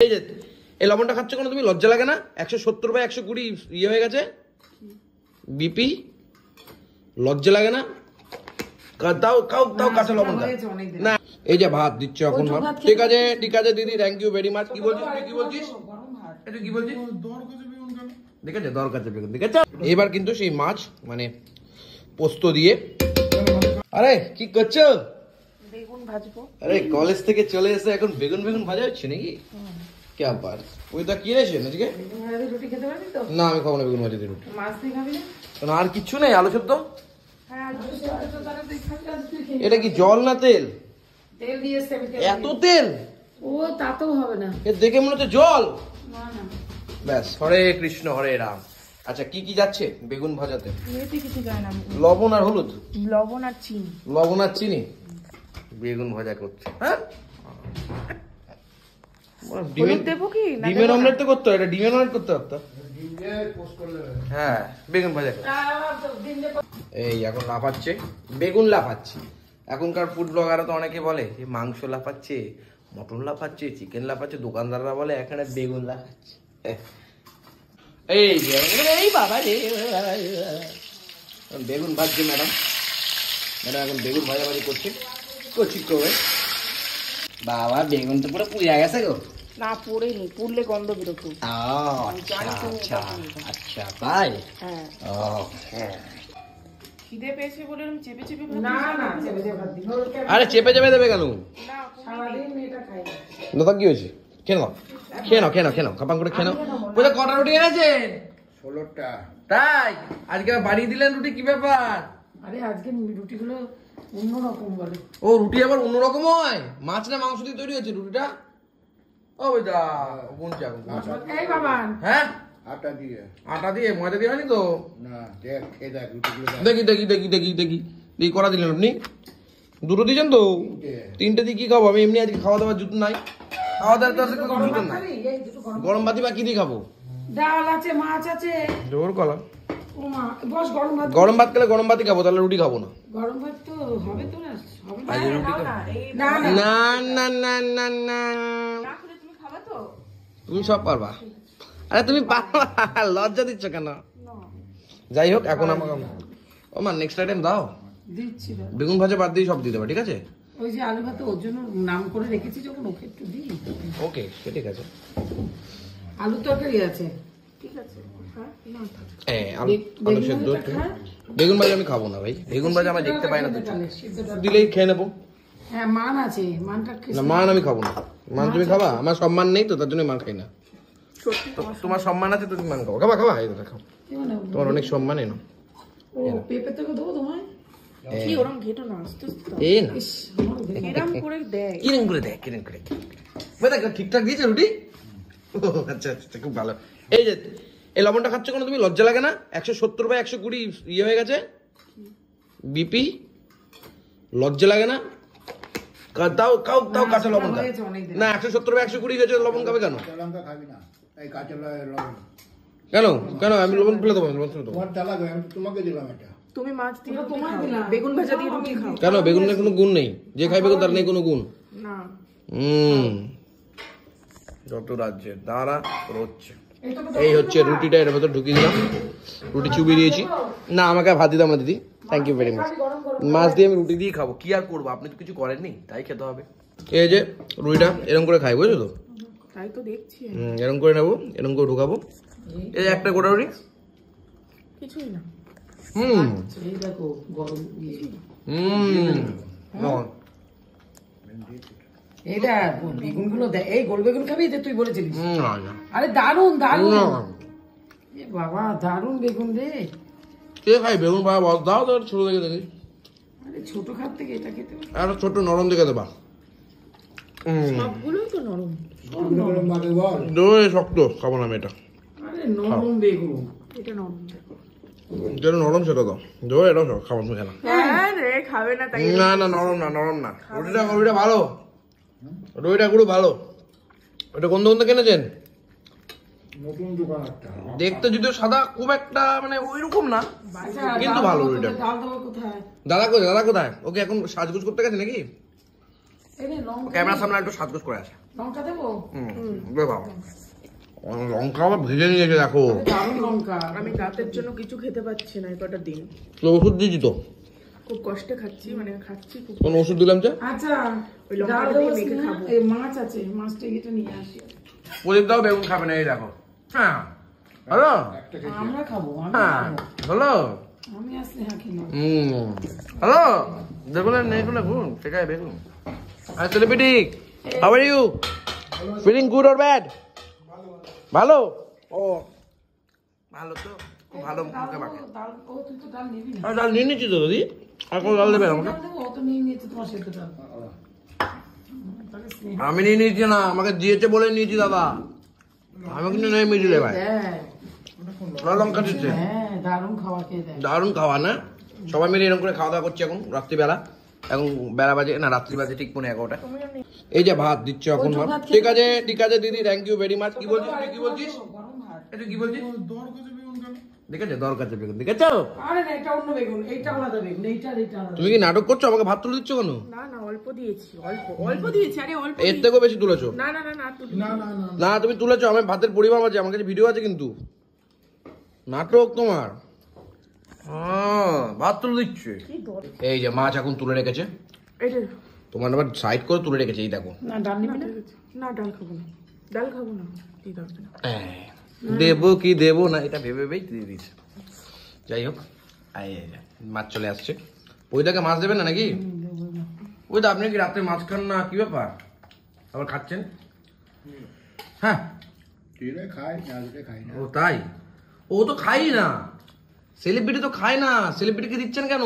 এই যে এই লবণটা খাচ্ছ কেন তুমি? লজ্জা লাগে না? 170/120 ইয়ে হয়ে গেছে বিপি, লজ্জা লাগে না? দাও খাও, দাও কাঁচা লবণ না। এই যে ভাত দিচ্ছ এখন, ভাত ঠিক আছে, ঠিক আছে দিদি, থ্যাংক ইউ ভেরি মাচ। কি বলছিস তুই? কি বলছিস এটা? কি বলছিস? দেখেছে দর কাছে বেগুন, দেখেছে। এবার কিন্তু সেই মাছ মানে পোস্ত দিয়ে। আরে কি করছো? বেগুন ভাজবো। আরে কলেজ থেকে চলে এসে এখন বেগুন বেগুন ভাজা হচ্ছে নাকি? কি ব্যাপার? ওই দা কি রেছেন আজকে? রুটি খেতে পারবি তো? না আমি খাবো না বেগুন ভাজা দিয়ে রুটি। মাছ দিয়ে খাবি না? আর কিচ্ছু নেই? আলু সেদ্ধ? হ্যাঁ আলু সেদ্ধ তো তাহলে তুই খাবি। এটা কি জল না তেল? তেল দিয়েছে আমি। এত তেল? ও তা তো হবে না। এ দেখে মনে হচ্ছে জল। না না ব্যাস, হরে কৃষ্ণ হরে রাম। আচ্ছা কি কি যাচ্ছে বেগুন ভাজাতে? এতে কিছু যায় না। লবণ আর হলুদ, লবণ আর চিনি। লবণ আর চিনি বেগুন ভাজা করছে। হ্যাঁ হলুদ দেবো কি? ডিমের অমলেট তো করতে হয়, এটা ডিমের অমলেট করতে পারতো। হ্যাঁ বেগুন ভাজা করতে। এই এখন লাফাচ্ছে বেগুন, লাফাচ্ছে। এখনকার ফুড ব্লগাররা তো অনেকে বলে যে মাংস লাফাচ্ছে, মটন লাফাচ্ছে, চিকেন লাফাচ্ছে, দোকানদাররা বলে এখানে বেগুন লাফাচ্ছে। এই যে এই বাবা রে, বেগুন ভাজছে ম্যাডাম। ম্যাডাম এখন বেগুন ভাজাভাজি করছে, করছি করে। বাবা বেগুন তো পুরো পুড়ে গেছে গো। না পুড়েনি, পুড়লে গন্ধ বেরোতো। আচ্ছা আচ্ছা তাই? হ্যাঁ। ও হ্যাঁ। খিদে পেয়েছে বলে আমি চেপে চেপে ভাত। না না চেপে চেপে ভাত দিই। আরে চেপে চেপে দেবে কেন? না সারাদিন এটা খাই না। দাদা কি হয়েছে? খেয়ে নাও, খেয়ে নাও, খেয়ে নাও, খেয়ে নাও, খাপাং করে খেয়ে নাও। কোথায় কটা রুটি এনেছে? 16টা। তাই আজকে বাড়িয়ে দিলেন রুটি, কি ব্যাপার? আরে আজকে রুটিগুলো অন্যরকম বলে। ও রুটি আবার অন্যরকম হয়? মাছ না মাংস দিয়ে তৈরি হয়েছে রুটিটা? ও বেটা গুনছে এখন। এই বাবান। হ্যাঁ আটা দিয়ে। আটা দিয়ে, ময়দা দিয়ে হয়নি তো? না দেখ খেয়ে দেখ রুটিগুলো দেখ। দেখি দেখি দেখি দেখি দেখি দেখি করা দিলেন আপনি? দুটো দিয়েছেন তো? তিনটে দিয়ে কি খাবো আমি? এমনি আজকে খাওয়া দাওয়ার জুতো নাই, খাওয়া দাওয়ার তো জুতো নাই। গরম ভাতি বা কি দিয়ে খাবো? ডাল আছে, মাছ আছে। জোর কলা। ও মা বস গরম ভাত। গরম ভাত খেলে গরম ভাতই খাবো, তাহলে রুটি খাবো না। গরম ভাত তো হবে তো না? হবে না। আজ রুটি খাবো না না না না না না। তুমি খাবে তো? তুমি সব পারবা। আরে তুমি পারবা, লজ্জা দিচ্ছ কেন? যাই হোক এখন আমাকে ও মা নেক্সট আইটেম দাও। দিচ্ছি না। বেগুন ভাজা বাদ দিয়ে সব দিয়ে দেবে, ঠিক আছে? ওই যে আলু ভাত ওর জন্য নাম করে রেখেছি, যখন ওকে একটু দিই। ওকে ঠিক আছে। আলু তরকারি আছে, ঠিক আছে। হ্যাঁ আলু সেদ্ধ। বেগুন ভাজা আমি খাবো না ভাই, বেগুন ভাজা আমি দেখতে পাই না তো, দিলেই খেয়ে নেবো। হ্যাঁ মান আছে, মানটা না মান আমি খাবো না। মান তুমি খাবা? আমার সম্মান নেই তো, তার জন্য মান খাই না। তোমার সম্মান আছে তো তুমি মান খাবো। খাবা খাবা, এই খাও, তোমার অনেক সম্মান। এনো ও পেঁপে তো দেবো তোমায়। কি ওরম ঘেটো না, আস্তে আস্তে এই না এরম করে দেয়। কিরম করে দেখ, কিরম করে দেখ। ঠিকঠাক দিয়েছে রুটি? আচ্ছা আচ্ছা খুব ভালো। এই যে এই লবণটা খাচ্ছ কেন তুমি? লজ্জা লাগে না? 170/120 ইয়ে হয়ে গেছে বিপি, লজ্জা লাগে না? দাও খাও, দাও কাঁচা লবণ দাও না। 170/120 হয়েছে, লবণ খাবে কেন? কাঁচা লঙ্কা খাবি না, এই কাঁচা লবণ। কেন কেন? আমি লবণ ফেলে দেবো, লবণ ফেলে দেবো। তোমার জ্বালা গো, আমি তো তোমাকে দিলাম এটা। তুমি মাছ দিয়ে তোমায় দিলাম, বেগুন ভাজা দিয়ে রুটি খাও। কেন? বেগুনের কোনো গুণ নেই? যে খাই বেগুন তার নেই কোনো গুণ? না যত রাজ্যের দ্বারা হচ্ছে। এই হচ্ছে রুটিটা, এর ভেতর ঢুকিয়ে দিলাম, রুটি চুবিয়ে দিয়েছি। না আমাকে ভাত দিতাম না দিদি, থ্যাংক ইউ ভেরি মাচ। মাছ দিয়ে আমি রুটি দিয়ে খাবো, কি আর করবো? আপনি তো কিছু করেননি, তাই খেতে হবে। এই যে রুটিটা এরকম করে খাই, বুঝছো তো? তাই তো দেখছি। এরকম করে নেবো, এরকম করে ঢুকাবো। এই যে একটা গোটা রুটি, কিছুই না। এই দেখো গরম এটা বেগুনগুলো এই গোল বেগুন খাবি যে তুই বলেছিলিস? আরে দারুন দারুন বাবা, দারুন বেগুন রে। কে খাই বেগুন? বাবা বল দাও তো ছোট দেখে দেখি। আরে ছোট খাত থেকে এটা খেতে আর ছোট নরম দেখে দেবা। সবগুলোই তো নরম। নরম ভাবে বল। দই শক্ত খাবো না আমি এটা। আরে নরম বেগুন, এটা নরম দেখো। যেটা নরম সেটা দাও। দই এটাও খাবো তুমি না। হ্যাঁ রে খাবে না তাই? না না নরম না, নরম না। রুটিটা ভালো, রুটিটা গুলো ভালো। ওটা কোন দোকান থেকে কিনেছেন? নতুন দোকান একটা। দেখতে যদিও সাদা, খুব একটা মানে ওইরকম না, কিন্তু ভালো রুটিটা। ডাল দেবো কোথায়? দাদা কোথায়? দাদা কোথায়? ওকে এখন সাজগুজ করতে গেছে নাকি? এই নে লঙ্কা, ক্যামেরার সামনে একটু সাজগোজ করে আছে। লঙ্কা দেবো? বাবা লঙ্কা আবার ভেজে নিয়েছে দেখো। দারুণ লঙ্কা। আমি রাতের জন্য কিছু খেতে পাচ্ছি না এই কটা দিন, তো ওষুধ দিয়েছি তো, খুব কষ্টে খাচ্ছি, মানে খাচ্ছি খুব। কোন ওষুধ দিলাম যে? আচ্ছা ওই লঙ্কাটা ডাল দিয়ে দেবো মেখে স্নেহা? খাবো। এই মাছ আছে, মাছটা এটা নিয়ে আসি। প্রদীপ দাও বেগুন খাবে না, এই দেখো। হ্যাঁ হ্যালো, আমরা খাবো, আমি হ্যাঁ খাবো। হলো, আমি আর স্নেহা খেলো। হ্যালো, দেখুন নেই কোনো গুণ সেটাই বেগুন। আর celebrity, how are you? Feeling good or bad? ভালো। ও ভালো তো, খুব ভালো মুখে মাখে। ডাল, ও তুই তো ডাল নিবি না। আর ডাল নিয়ে নিচ্ছি তো দিদি, আর কোনো ডাল দেবে আমাকে? ডাল দেবো, ও তো নিয়ে নিয়েছে তোমার সেদ্ধ ডাল। তাহলে স্নেহা আমি নিয়ে নিয়েছি না, আমাকে দিয়েছে বলে নিয়েছি দাদা, আমি কিন্তু নেই মিডিলে ভাই। দেয়। লঙ্কা দিচ্ছে, হ্যাঁ, দারুণ খাওয়া খেয়ে দেয়। দারুণ খাওয়া না? সবাই মিলে এরকম করে খাওয়া দাওয়া করছি এখন রাত্রিবেলা। এখন বেলা বাজে না, রাত্রি বাজে ঠিক 11:30। এই যে ভাত দিচ্ছে এখন। ঠিক আছে ঠিক আছে দিদি, থ্যাংক ইউ ভেরি মাচ। কি বলছিস তুই, কি বলছিস? গরম ভাত। তুই কি বলছিস? দেখেছে দরকার বেগুন, দেখেছো? আরে না, এটা অন্য বেগুন, এইটা আলাদা বেগুন, এইটা আর এইটা আলাদা। তুমি কি নাটক করছো? আমাকে ভাত তুলে দিচ্ছ কেন? না না অল্প দিয়েছি, অল্প অল্প দিয়েছি, আরে অল্প এর দিয়েছি। থেকেও বেশি তুলেছো? না না না না তুই না না না না তুমি তুলেছো, আমি ভাতের পরিমাপ আছে, আমার কাছে ভিডিও আছে কিন্তু। নাটক তোমার। ভাত তুলে দিচ্ছে। কি দরকার? এই যে মাছ এখন তুলে রেখেছে, এই যে তোমার আবার সাইড করে তুলে রেখেছে, এই দেখো। না, ডাল নিবি না? না ডাল খাবো না, ডাল খাবো না, কি দরকার? দেবো কি দেবো না এটা ভেবে ভেবেই দিয়ে দিচ্ছে। যাই হোক, মাছ চলে আসছে। ওইটাকে মাছ দেবেন না নাকি? ওই তো আপনি কি রাত্রে মাছ খান না, কি ব্যাপার আবার খাচ্ছেন? হ্যাঁ চিড়ে খাই, নাড়ুতে খাই না। ও তাই, ও তো খাই না, সেলিব্রিটি তো খায় না, সেলিব্রিটিকে দিচ্ছেন কেন?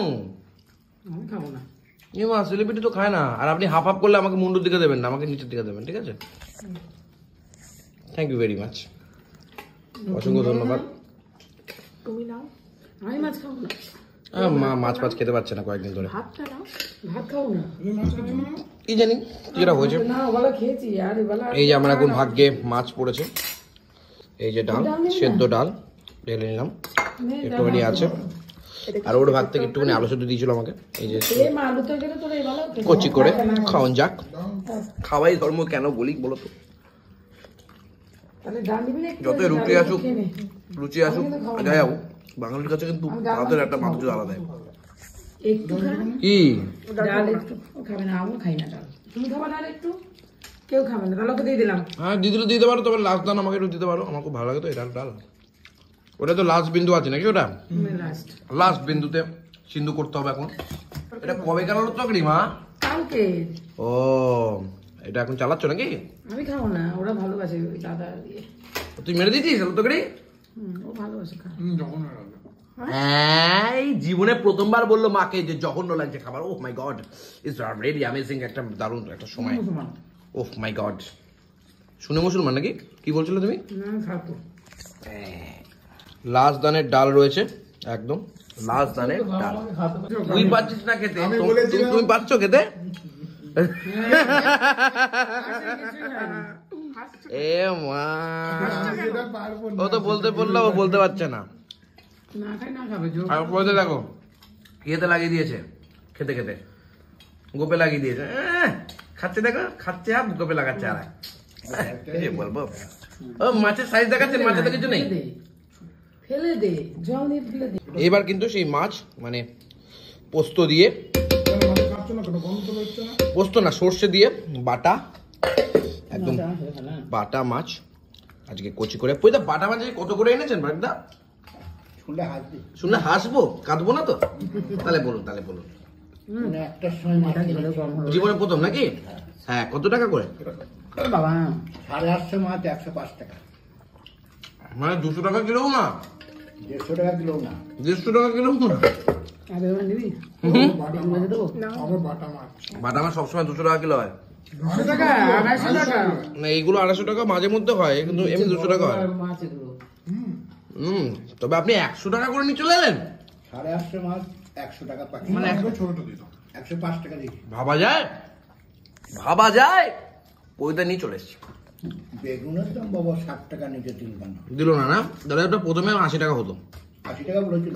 আমি খাবো না। এ মা, সেলিব্রিটি তো খায় না। আর আপনি হাফ হাফ করলে আমাকে মুন্ডুর দিকে দেবেন না, আমাকে নিচের দিকে দেবেন, ঠিক আছে? থ্যাংক ইউ ভেরি মাচ, অসংখ্য ধন্যবাদ। তুমি নাও, আমি মাছ খাবো না। মা মাছ ফাছ খেতে পারছে না কয়েকদিন ধরে, ভাতটা নাও। ভাত খাবো না। কি জানি যেটা হয়েছে। না, ওবেলা খেয়েছি, আর এবেলা এই যে আমার এখন ভাগ্যে মাছ পড়েছে, এই যে ডাল, সেদ্ধ ডাল ঢেলে নিলাম, একটুখানি আছে। আর ওর ভাগ থেকে একটুখানি আলু সেদ্ধ দিয়েছিল আমাকে, এই যে এ মা, আলু তরকারি তোর এবেলা কচি করে খাওয়ান যাক। খাওয়াই ধর্ম কেন বলি বলো তো? তাহলে ডাল নিবি না একটু? যতই রুটি আসুক, খেয়ে নে। লুচি আসুক, যাই হোক, বাঙালির কাছে কিন্তু ভাতের একটা মাংস আলাদা। একটু খা। কি ডাল একটু খাবে না, আমিও খাই না ডাল। তুমি খাবা ডাল একটু? কেউ খাবে না, তাহলে ওকে দিয়ে দিলাম। হ্যাঁ দিদি দিতে পারো, তবে লাস্ট দান আমাকে একটু দিতে পারো, আমার খুব ভালো লাগে তো এই ডাল। ডাল ওটা তো লাস্ট বিন্দু আছে নাকি? ওটা লাস্ট লাস্ট বিন্দুতে সিন্ধু করতে হবে এখন। এটা কবে কেন তরকারি মা? কালকে। ও এটা এখন চালাচ্ছ নাকি? আমি খাবো না, ওরা ভালোবাসে, ওই দাদা দিয়ে। তুই মেরে দিচ্ছিস আলু তরকারি? ও ভালোবাসে খা। যখন লাগবে। হ্যাঁ, এই জীবনে প্রথমবার বললো মাকে যে জঘন্য লাগছে খাবার। ওহ মাই গড, ইটস রিয়েলি অ্যামেজিং, একটা দারুণ একটা সময়। মুসলমান। ওহ মাই গড, শুনে মুসলমান নাকি? কি বলছিলে তুমি? না, খাবো। লাস্ট দানের ডাল রয়েছে, একদম লাস্ট দানের ডাল। তুই পাচ্ছিস না খেতে? তুমি পাচ্ছ খেতে? এ মা, যেটা পারবো না। ও তো বলতে বললো, ও বলতে পারছে না। না খাই না খাবে, জোর। আর বলতে দেখো, খেতে লাগিয়ে দিয়েছে, খেতে খেতে গোপে লাগিয়ে দিয়েছে। খাচ্ছে দেখো, খাচ্ছে আর গোপে লাগাচ্ছে আর বলবো। ও মাছের সাইজ দেখাচ্ছেন, মাছের তো কিছু নেই। ফেলে দে, ফেলে দে, জল দিয়ে ফেলে দে। এবার কিন্তু সেই মাছ মানে পোস্ত দিয়ে, কেন মাছ খাচ্ছ না কেন? গন্ধ তো হচ্ছে না। পোস্ত না সর্ষে দিয়ে বাটা, একদম বাটা মাছ আজকে কচি করে। পয়দা বাটা মাছ কত করে এনেছেন বাগদা? শুনলে হাসবি। শুনলে হাসবো, কাঁদবো না তো? তাহলে বলুন, তাহলে বলুন। মানে একটার সময় মাছ কিলো জীবনে প্রথম নাকি? হ্যাঁ, কত টাকা করে? বাবা 850 মাছ 105 টাকা। মানে 200 টাকা কিলো না, 150 টাকা কিলো না। 150 টাকা কিলো না। আগে ওরা নিবি? বাটা এগুলো মাছ। দেবো? আবার বাটা মাছ। বাটা মাছ সবসময় 200 টাকা কিলো হয় 200 টাকা, 250 টাকা। না, এইগুলো 250 টাকা মাঝে মধ্যে হয়, কিন্তু এমনি 200 টাকা হয়। মাছ এগুলো। তবে আপনি 100 টাকা করে নিয়ে চলে এলেন, 850 মাছ 100 টাকা পাখি। মানে ছোটটা দিত 105 টাকা দিই। ভাবা যায়, ভাবা যায়। পয়দা নিয়ে চলে এসছি, বেগুনের দাম বাবা 60 টাকা নিচে দিল না। দিল না না দাদা, ওটা প্রথমে 80 টাকা হতো। 80 টাকা বলেছিল।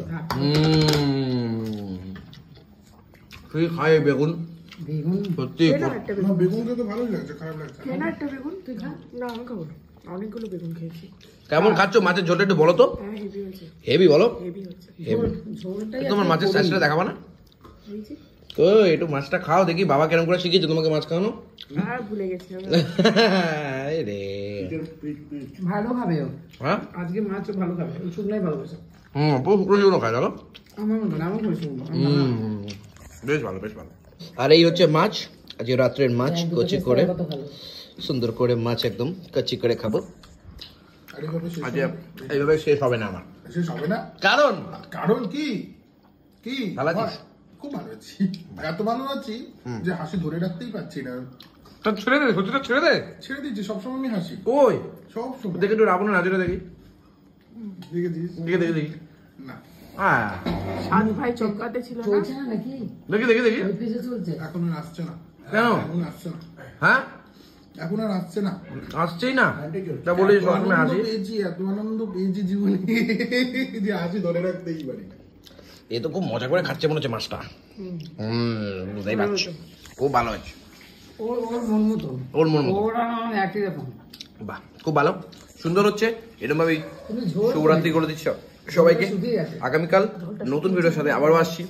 তুই খাই বেগুন, বেগুন সত্যি খেয়ে নাও একটা বেগুন বেগুনকে তো ভালোই লাগছে, খারাপ লাগছে খেয়ে না একটা বেগুন তুই খা না আমি খাবো না অনেকগুলো বেগুন খেয়েছি কেমন খাচ্ছ মাছের ঝোলটা একটু বলো তো হ্যাঁ হেভি হয়েছে হেভি বলো হেভি হচ্ছে হেভি ঝোলটাই তোমার মাছের সাইজটা দেখাবা না হয়েছে ও একটু মাছটা খাও দেখি বাবা কেরম করে শিখিয়েছে তোমাকে মাছ খাওয়ানো আর ভুলে গেছি আমি। এই রে ভালো খাবে ও হ্যাঁ আজকে মাছও ভালো খাবে ও শুকনাই ভালোবাসে পুরো শুকনো শুকনো খায় জানো আমার মতন আমার করে শুকনো বেশ ভালো বেশ ভালো আর এই হচ্ছে মাছ আজ রাত্রের মাছ কচি করে কত ভালো সুন্দর করে মাছ একদম কচি করে খাবো আর এইভাবে শেষ আজ এইভাবে শেষ হবে না আমার শেষ হবে না। কারণ কারণ কি কি ভালো আছিস? খুব ভালো আছি, এত ভালো আছি যে হাসি ধরে রাখতেই পারছি না। তা ছেড়ে দে সত্যিটা ছেড়ে দে ছেড়ে দিচ্ছি, সবসময় আমি হাসি, ওই সব সময়। দেখে একটু রাবণ নাচটা দেখি দেখেছিস? দেখি দেখি দেখি না, হ্যাঁ সাত ভাই চমকাতে ছিল না চলছে না নাকি দেখি দেখি দেখি ওই পেজে চলছে এখন আর আসছে না। কেন? এখন আসছে না, হ্যাঁ এখন আর আসছে না। আসছেই না তা বলি এত সবসময় আনন্দ আসি পেয়েছি, এত আনন্দ পেয়েছি জীবনে যে হাসি ধরে রাখতেই পারি না। এ তো খুব মজা করে খাচ্ছে মনে হচ্ছে মাছটা বুঝতেই পারছি খুব ভালো আছে ওর ওর মন মতো ওর মন মতো। ওরা একই রকম বাহ খুব ভালো সুন্দর হচ্ছে এরকম ভাবেই তুমি ঝোল শুভরাত্রি করে দিচ্ছ সবাইকে শুকিয়ে গেছে। আগামীকাল নতুন ভিডিওর সাথে আবারও আসছি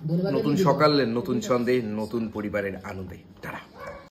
ধন্যবাদ নতুন সকালে নতুন ছন্দে নতুন পরিবারের আনন্দে টাটা